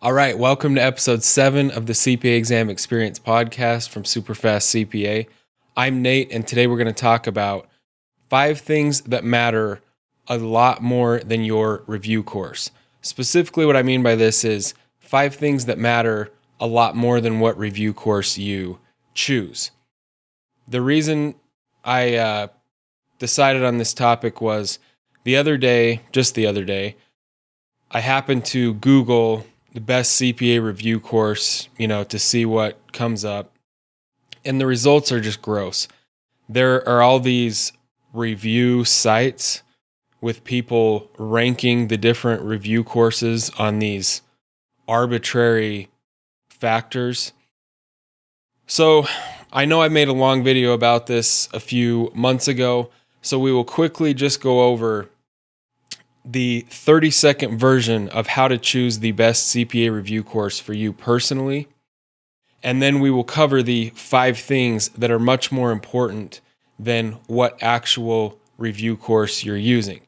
All right, welcome to episode 7 of the CPA Exam Experience podcast from SuperfastCPA. I'm Nate, and today we're going to talk about 5 things that matter a lot more than your review course. Specifically, what I mean by this is 5 things that matter a lot more than what review course you choose. The reason I decided on this topic was just the other day, I happened to Google the best CPA review course, to see what comes up. And the results are just gross. There are all these review sites with people ranking the different review courses on these arbitrary factors. So I know I made a long video about this a few months ago, so we will quickly just go over the 30-second version of how to choose the best CPA review course for you personally. And then we will cover the 5 things that are much more important than what actual review course you're using.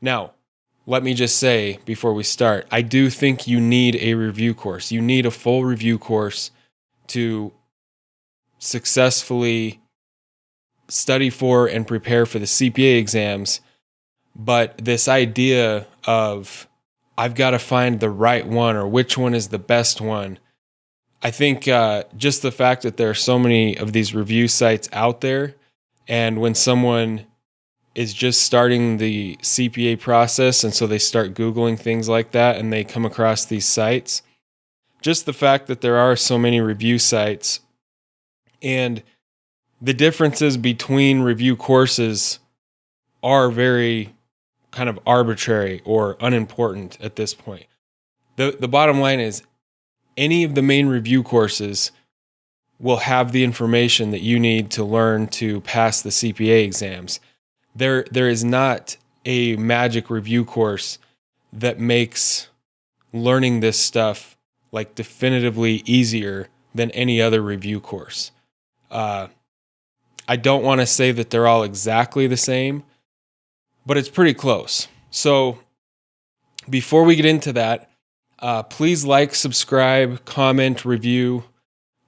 Now, let me just say before we start, I do think you need a review course. You need a full review course to successfully study for and prepare for the CPA exams. But this idea of I've got to find the right one or which one is the best one, I think just the fact that there are so many of these review sites out there, and when someone is just starting the CPA process and so they start Googling things like that and they come across these sites, just the fact that there are so many review sites and the differences between review courses are very kind of arbitrary or unimportant at this point. The bottom line is any of the main review courses will have the information that you need to learn to pass the CPA exams. There is not a magic review course that makes learning this stuff like definitively easier than any other review course. I don't want to say that they're all exactly the same, but it's pretty close. So before we get into that, please like, subscribe, comment, review.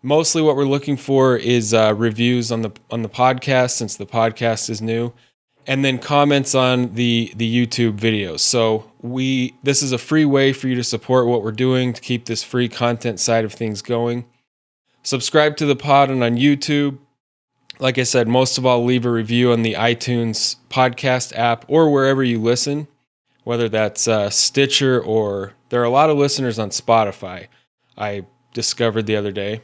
Mostly what we're looking for is reviews on the podcast, since the podcast is new, and then comments on the YouTube videos. So this is a free way for you to support what we're doing to keep this free content side of things going. Subscribe to the pod and on YouTube. Like I said, most of all, leave a review on the iTunes podcast app or wherever you listen, whether that's Stitcher or there are a lot of listeners on Spotify, I discovered the other day.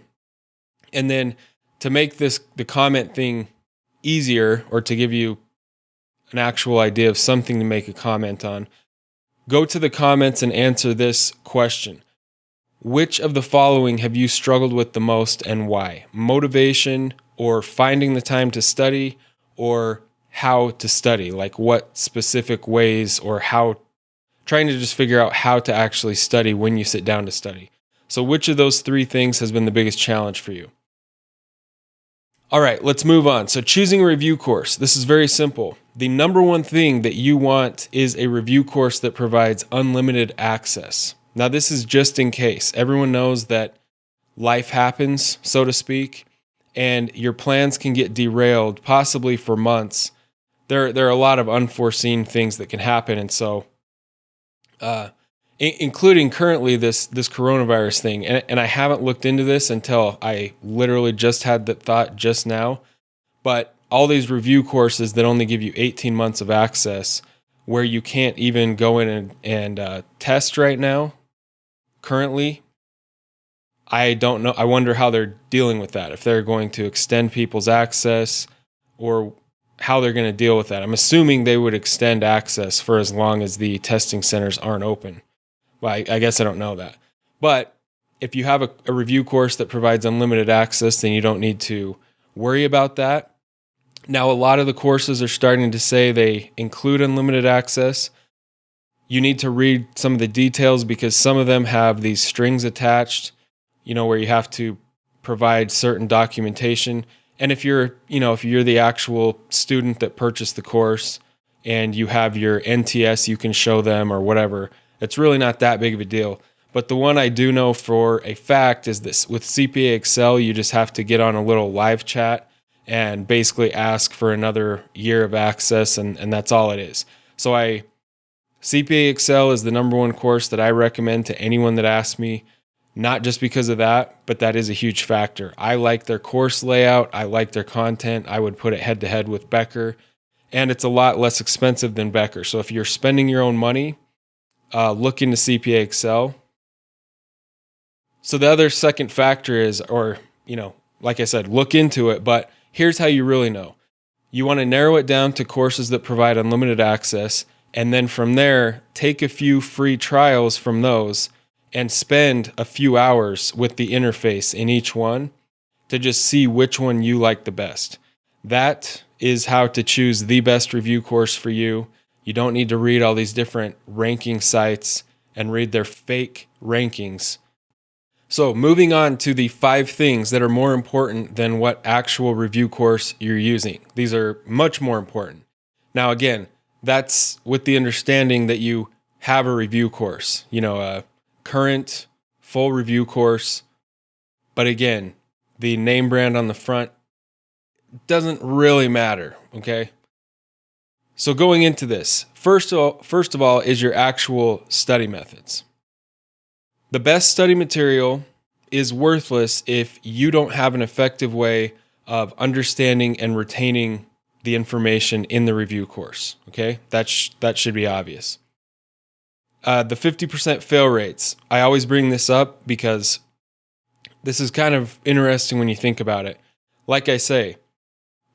And then to make the comment thing easier, or to give you an actual idea of something to make a comment on, go to the comments and answer this question. Which of the following have you struggled with the most and why? Motivation, or finding the time to study, or how to study, like what specific ways, or trying to just figure out how to actually study when you sit down to study. So which of those 3 things has been the biggest challenge for you? All right, let's move on. So choosing a review course. This is very simple. The number one thing that you want is a review course that provides unlimited access. Now, this is just in case. Everyone knows that life happens, so to speak, and your plans can get derailed, possibly for months. There are a lot of unforeseen things that can happen, and so, including currently this coronavirus thing. And I haven't looked into this until I literally just had that thought just now. But all these review courses that only give you 18 months of access, where you can't even go in and test right now, currently, I don't know. I wonder how they're dealing with that, if they're going to extend people's access or how they're going to deal with that. I'm assuming they would extend access for as long as the testing centers aren't open. Well, I guess I don't know that. But if you have a review course that provides unlimited access, then you don't need to worry about that. Now, a lot of the courses are starting to say they include unlimited access. You need to read some of the details because some of them have these strings attached, where you have to provide certain documentation. And if you're the actual student that purchased the course and you have your NTS, you can show them or whatever. It's really not that big of a deal. But the one I do know for a fact is this: with CPA Excel, you just have to get on a little live chat and basically ask for another year of access, and that's all it is. So CPA Excel is the number one course that I recommend to anyone that asks me, not just because of that, but that is a huge factor. I like their course layout. I like their content. I would put it head to head with Becker, and it's a lot less expensive than Becker. So if you're spending your own money, look into CPA Excel. So the other second factor is, like I said, look into it, but here's how you really know. You want to narrow it down to courses that provide unlimited access, and then from there, take a few free trials from those and spend a few hours with the interface in each one to just see which one you like the best. That is how to choose the best review course for you. You don't need to read all these different ranking sites and read their fake rankings. So moving on to the 5 things that are more important than what actual review course you're using. These are much more important. Now, again, that's with the understanding that you have a review course, a current full review course. But again, the name brand on the front doesn't really matter, okay? So going into this, first of all is your actual study methods. The best study material is worthless if you don't have an effective way of understanding and retaining the information in the review course, okay? That should be obvious. The 50% fail rates. I always bring this up because this is kind of interesting when you think about it. Like I say,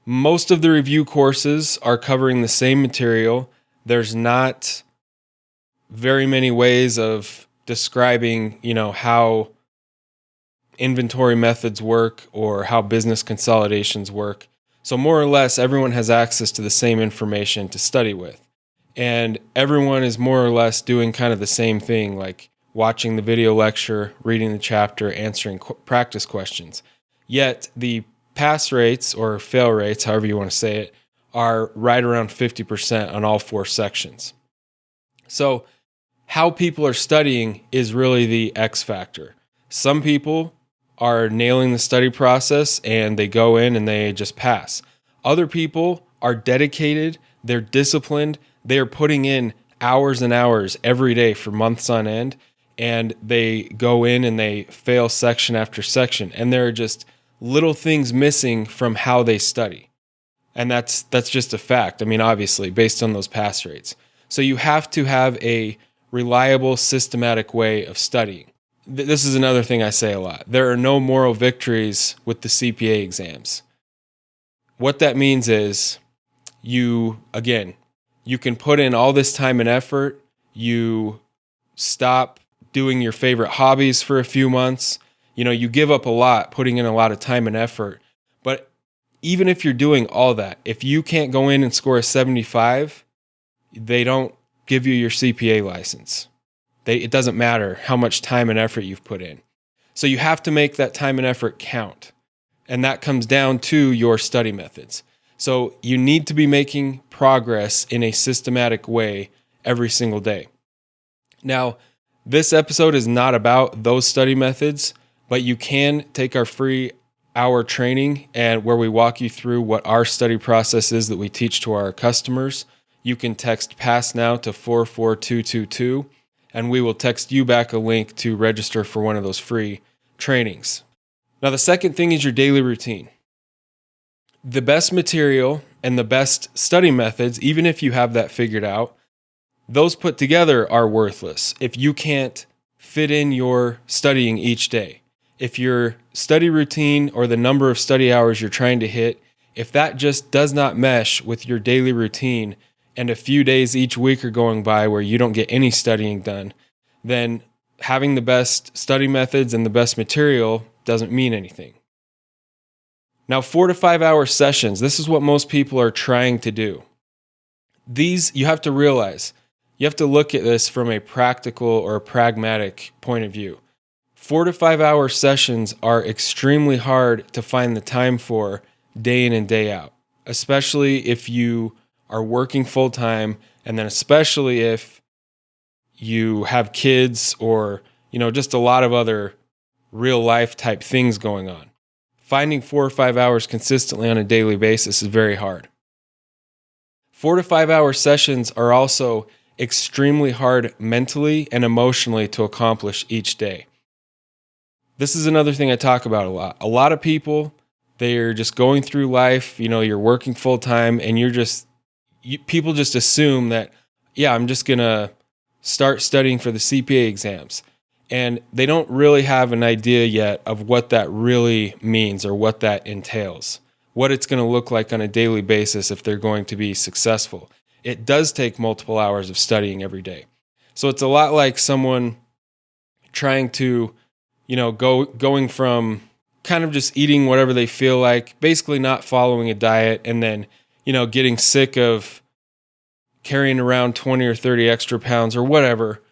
most of the review courses are covering the same material. There's not very many ways of describing, how inventory methods work or how business consolidations work. So more or less, everyone has access to the same information to study with. And everyone is more or less doing kind of the same thing, like watching the video lecture, reading the chapter, answering practice questions. Yet the pass rates or fail rates, however you want to say it, are right around 50% on all 4 sections. So how people are studying is really the X factor. Some people are nailing the study process and they go in and they just pass. Other people are dedicated, they're disciplined, they're putting in hours and hours every day for months on end, and they go in and they fail section after section, and there are just little things missing from how they study. And that's just a fact. I mean, obviously, based on those pass rates. So you have to have a reliable, systematic way of studying. This is another thing I say a lot. There are no moral victories with the CPA exams. What that means is you can put in all this time and effort, you stop doing your favorite hobbies for a few months, you give up a lot, putting in a lot of time and effort. But even if you're doing all that, if you can't go in and score a 75, they don't give you your CPA license. It doesn't matter how much time and effort you've put in. So you have to make that time and effort count. And that comes down to your study methods. So you need to be making progress in a systematic way every single day. Now, this episode is not about those study methods, but you can take our free hour training and where we walk you through what our study process is that we teach to our customers. You can text PASS NOW to 44222, and we will text you back a link to register for one of those free trainings. Now, the second thing is your daily routine. The best material and the best study methods, even if you have that figured out, those put together are worthless if you can't fit in your studying each day. If your study routine or the number of study hours you're trying to hit, if that just does not mesh with your daily routine, and a few days each week are going by where you don't get any studying done, then having the best study methods and the best material doesn't mean anything. Now, 4 to 5 hour sessions, this is what most people are trying to do. These, you have to realize, you have to look at this from a practical or a pragmatic point of view. 4 to 5 hour sessions are extremely hard to find the time for day in and day out, especially if you are working full time, and then especially if you have kids or just a lot of other real life type things going on. Finding 4 or 5 hours consistently on a daily basis is very hard. 4 to 5 hour sessions are also extremely hard mentally and emotionally to accomplish each day. This is another thing I talk about a lot. A lot of people, they're just going through life, you're working full time and people just assume that, yeah, I'm just going to start studying for the CPA exams. And they don't really have an idea yet of what that really means or what that entails, what it's going to look like on a daily basis if they're going to be successful. It does take multiple hours of studying every day. So it's a lot like someone trying to, going from kind of just eating whatever they feel like, basically not following a diet, and then, getting sick of carrying around 20 or 30 extra pounds or whatever.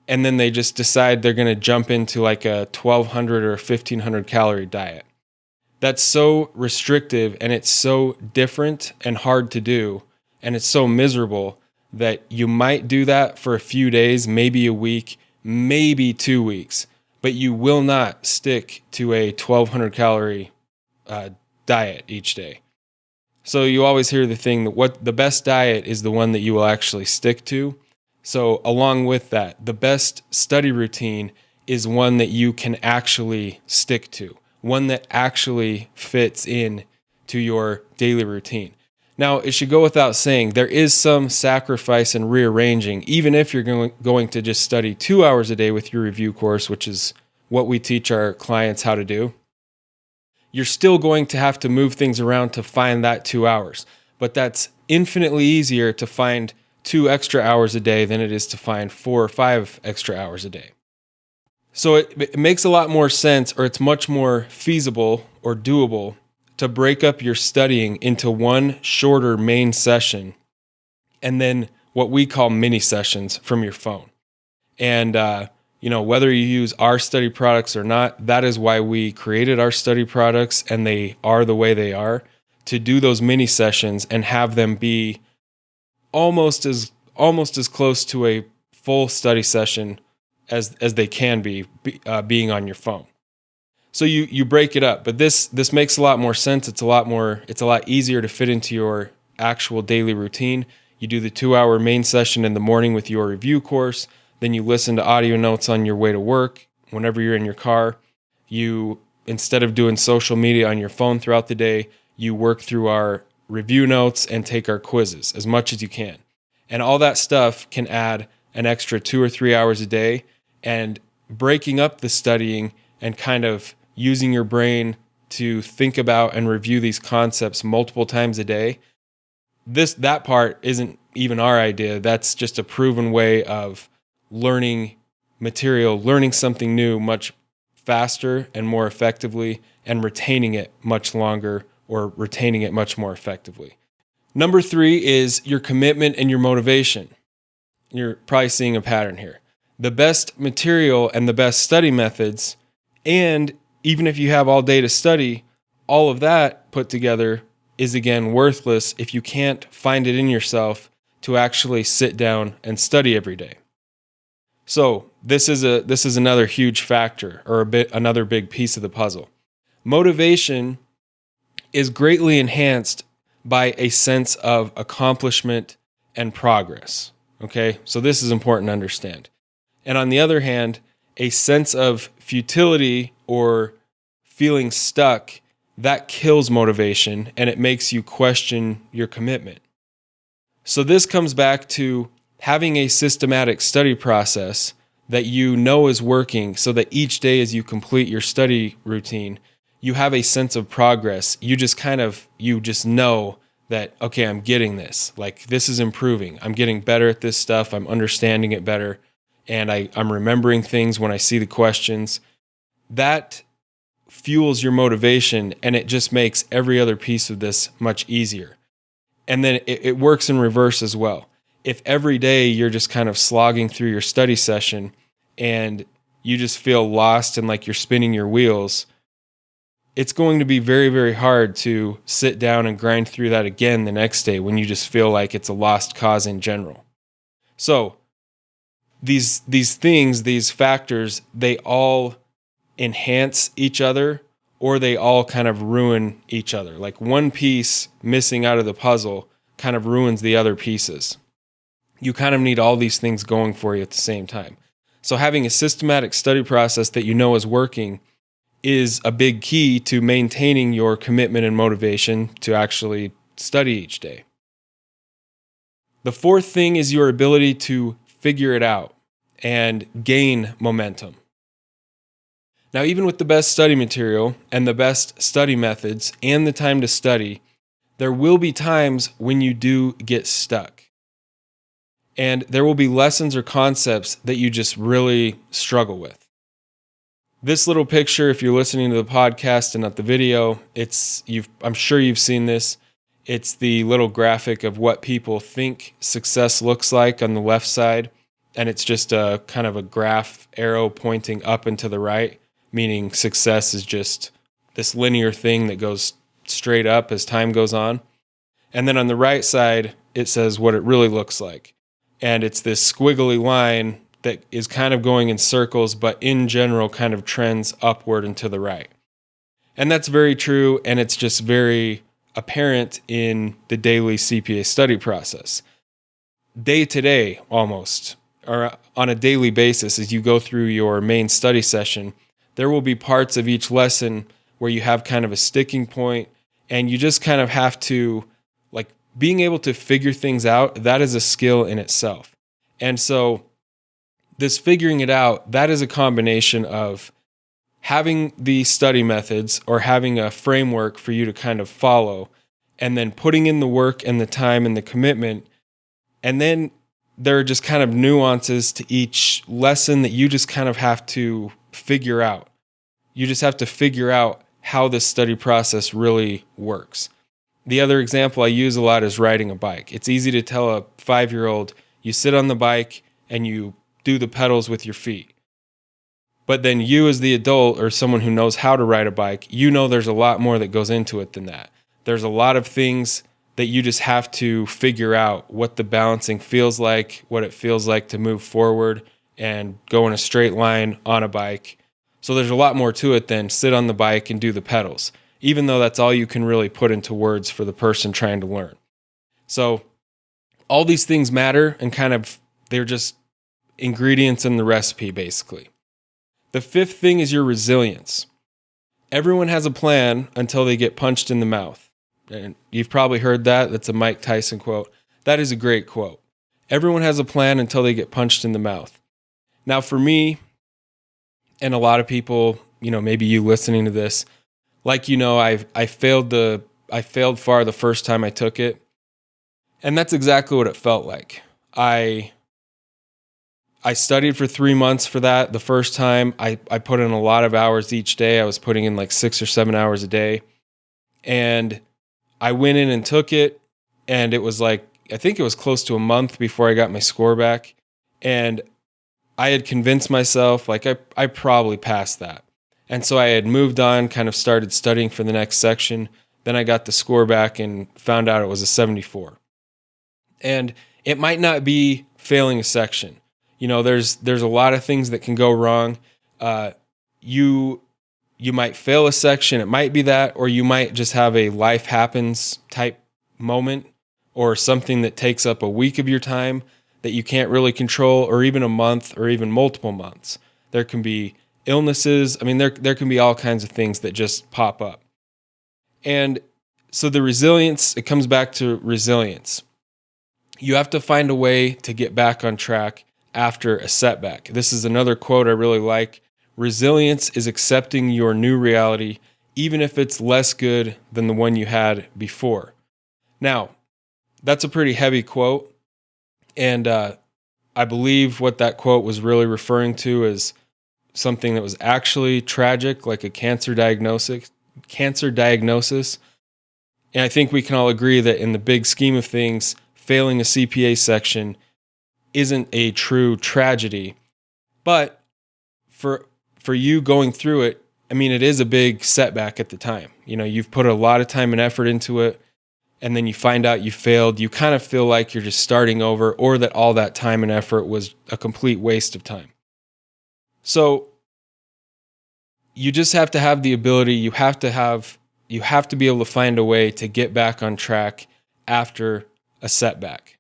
And then they just decide they're going to jump into like a 1,200 or 1,500 calorie diet. That's so restrictive and it's so different and hard to do. And it's so miserable that you might do that for a few days, maybe a week, maybe 2 weeks, but you will not stick to a 1,200 calorie diet each day. So you always hear the thing that the best diet is the one that you will actually stick to. So along with that, the best study routine is one that you can actually stick to, one that actually fits in to your daily routine. Now, it should go without saying, there is some sacrifice and rearranging, even if you're going to just study 2 hours a day with your review course, which is what we teach our clients how to do. You're still going to have to move things around to find that 2 hours, but that's infinitely easier to find 2 extra hours a day than it is to find 4 or 5 extra hours a day. So it makes a lot more sense, or it's much more feasible or doable to break up your studying into one shorter main session and then what we call mini sessions from your phone. And, whether you use our study products or not, that is why we created our study products, and they are the way they are, to do those mini sessions and have them be almost as close to a full study session as they can be being on your phone. So you break it up, but this makes a lot more sense. It's a lot easier to fit into your actual daily routine. You do the 2 hour main session in the morning with your review course, then you listen to audio notes on your way to work. Whenever you're in your car, you, instead of doing social media on your phone throughout the day, you work through our review notes and take our quizzes as much as you can. And all that stuff can add an extra 2 or 3 hours a day, and breaking up the studying and kind of using your brain to think about and review these concepts multiple times a day. That part isn't even our idea. That's just a proven way of learning material, learning something new much faster and more effectively, and retaining it much longer, or retaining it much more effectively. Number 3 is your commitment and your motivation. You're probably seeing a pattern here. The best material and the best study methods, and even if you have all day to study, all of that put together is again worthless if you can't find it in yourself to actually sit down and study every day. So this is another huge factor, or another big piece of the puzzle. Motivation is greatly enhanced by a sense of accomplishment and progress. Okay, so this is important to understand. And on the other hand, a sense of futility or feeling stuck, that kills motivation and it makes you question your commitment. So this comes back to having a systematic study process that you know is working, so that each day as you complete your study routine, you have a sense of progress. You just know that, okay, I'm getting this. Like, this is improving. I'm getting better at this stuff. I'm understanding it better. And I'm remembering things when I see the questions. That fuels your motivation, and it just makes every other piece of this much easier. And then it works in reverse as well. If every day you're just kind of slogging through your study session and you just feel lost and like you're spinning your wheels, it's going to be very, very hard to sit down and grind through that again the next day when you just feel like it's a lost cause in general. So these factors, they all enhance each other, or they all kind of ruin each other. Like one piece missing out of the puzzle kind of ruins the other pieces. You kind of need all these things going for you at the same time. So having a systematic study process that you know is working is a big key to maintaining your commitment and motivation to actually study each day. The fourth thing is your ability to figure it out and gain momentum. Now, even with the best study material and the best study methods and the time to study, there will be times when you do get stuck. And there will be lessons or concepts that you just really struggle with. This little picture, if you're listening to the podcast and not the video, I'm sure you've seen this. It's the little graphic of what people think success looks like on the left side. And it's just a kind of a graph arrow pointing up and to the right, meaning success is just this linear thing that goes straight up as time goes on. And then on the right side, it says what it really looks like. And it's this squiggly line that is kind of going in circles, but in general kind of trends upward and to the right. And that's very true, and it's just very apparent in the daily CPA study process. Day to day, almost, or on a daily basis, as you go through your main study session, there will be parts of each lesson where you have kind of a sticking point, and you just kind of have to, like, being able to figure things out, that is a skill in itself. And so this figuring it out, that is a combination of having the study methods or having a framework for you to kind of follow, and then putting in the work and the time and the commitment. And then there are just kind of nuances to each lesson that you just kind of have to figure out. You just have to figure out how this study process really works. The other example I use a lot is riding a bike. It's easy to tell a 5-year-old, you sit on the bike and you do the pedals with your feet. But then you as the adult or someone who knows how to ride a bike, you know there's a lot more that goes into it than that. There's a lot of things that you just have to figure out what the balancing feels like, what it feels like to move forward and go in a straight line on a bike. So there's a lot more to it than sit on the bike and do the pedals, even though that's all you can really put into words for the person trying to learn. So all these things matter, and kind of they're just ingredients in the recipe, basically. The fifth thing is your resilience. Everyone has a plan until they get punched in the mouth. And you've probably heard that. That's a Mike Tyson quote. That is a great quote. Everyone has a plan until they get punched in the mouth. Now, for me, and a lot of people, maybe you listening to this, like, I failed far the first time I took it. And that's exactly what it felt like. I studied for 3 months for that the first time. I put in a lot of hours each day. I was putting in like 6 or 7 hours a day. And I went in and took it. And it was like, I think it was close to a month before I got my score back. And I had convinced myself, like, I probably passed that. And so I had moved on, kind of started studying for the next section. Then I got the score back and found out it was a 74. And it might not be failing a section. There's a lot of things that can go wrong. You might fail a section, it might be that, or you might just have a life happens type moment, or something that takes up a week of your time that you can't really control, or even a month, or even multiple months. There can be illnesses. I mean, there can be all kinds of things that just pop up. And so the resilience, it comes back to resilience. You have to find a way to get back on track after a setback. This is another quote I really like. Resilience is accepting your new reality, even if it's less good than the one you had before. Now, that's a pretty heavy quote. And I believe what that quote was really referring to is something that was actually tragic, like a cancer diagnosis. And I think we can all agree that in the big scheme of things, failing a CPA section isn't a true tragedy. But for you going through it, I mean, it is a big setback at the time. You've put a lot of time and effort into it. and then you find out you failed, you kind of feel like you're just starting over, or that all that time and effort was a complete waste of time. So you just have to have the ability, you have to be able to find a way to get back on track after a setback.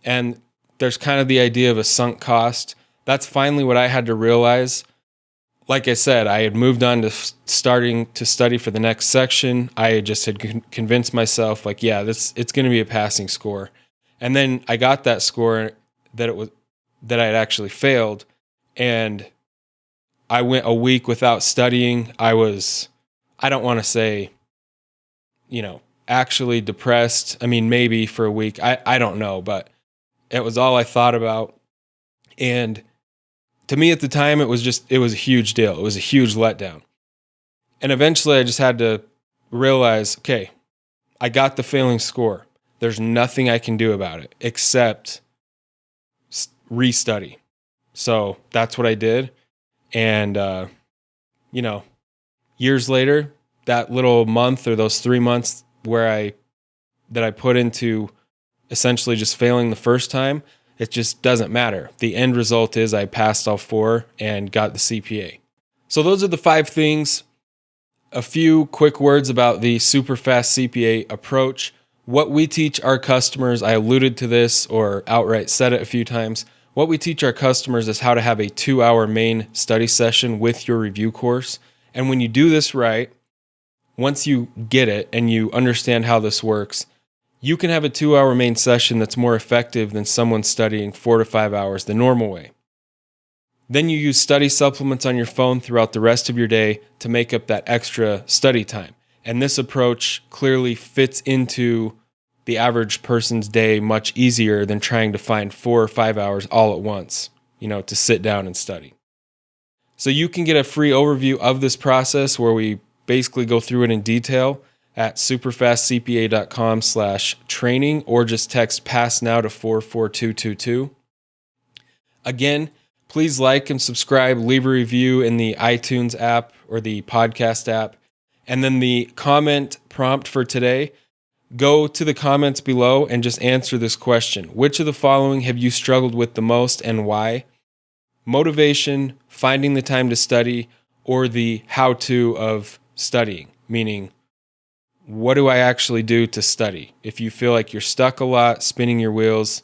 And there's kind of the idea of a sunk cost. That's finally what I had to realize. Like I said, I had moved on to starting to study for the next section. I just had convinced myself, like, yeah, it's going to be a passing score. And then I got that score that I had actually failed, and I went a week without studying. I don't want to say, actually depressed. I mean, maybe for a week. I don't know, but it was all I thought about. And to me at the time, it was a huge deal. It was a huge letdown. And eventually I just had to realize, okay, I got the failing score. There's nothing I can do about it except restudy. So that's what I did. And, years later, that little month or those 3 months that I put into essentially just failing the first time, it just doesn't matter. The end result is I passed all 4 and got the CPA. So those are the 5 things. A few quick words about the SuperfastCPA approach. What we teach our customers, I alluded to this or outright said it a few times. What we teach our customers is how to have a 2-hour main study session with your review course. And when you do this right, once you get it and you understand how this works, you can have a 2-hour main session that's more effective than someone studying 4 to 5 hours the normal way. Then you use study supplements on your phone throughout the rest of your day to make up that extra study time. And this approach clearly fits into the average person's day much easier than trying to find 4 or 5 hours all at once, to sit down and study. So you can get a free overview of this process where we basically go through it in detail at superfastcpa.com/training, or just text PASS NOW to 44222. Again, please like and subscribe, leave a review in the iTunes app or the podcast app. And then the comment prompt for today, go to the comments below and just answer this question. Which of the following have you struggled with the most and why? Motivation, finding the time to study, or the how-to of studying, meaning what do I actually do to study? If you feel like you're stuck a lot, spinning your wheels,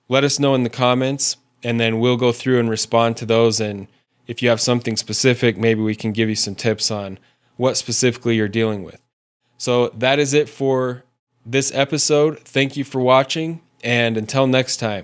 let us know in the comments, and then we'll go through and respond to those. And if you have something specific, maybe we can give you some tips on what specifically you're dealing with. So that is it for this episode. Thank you for watching, and until next time.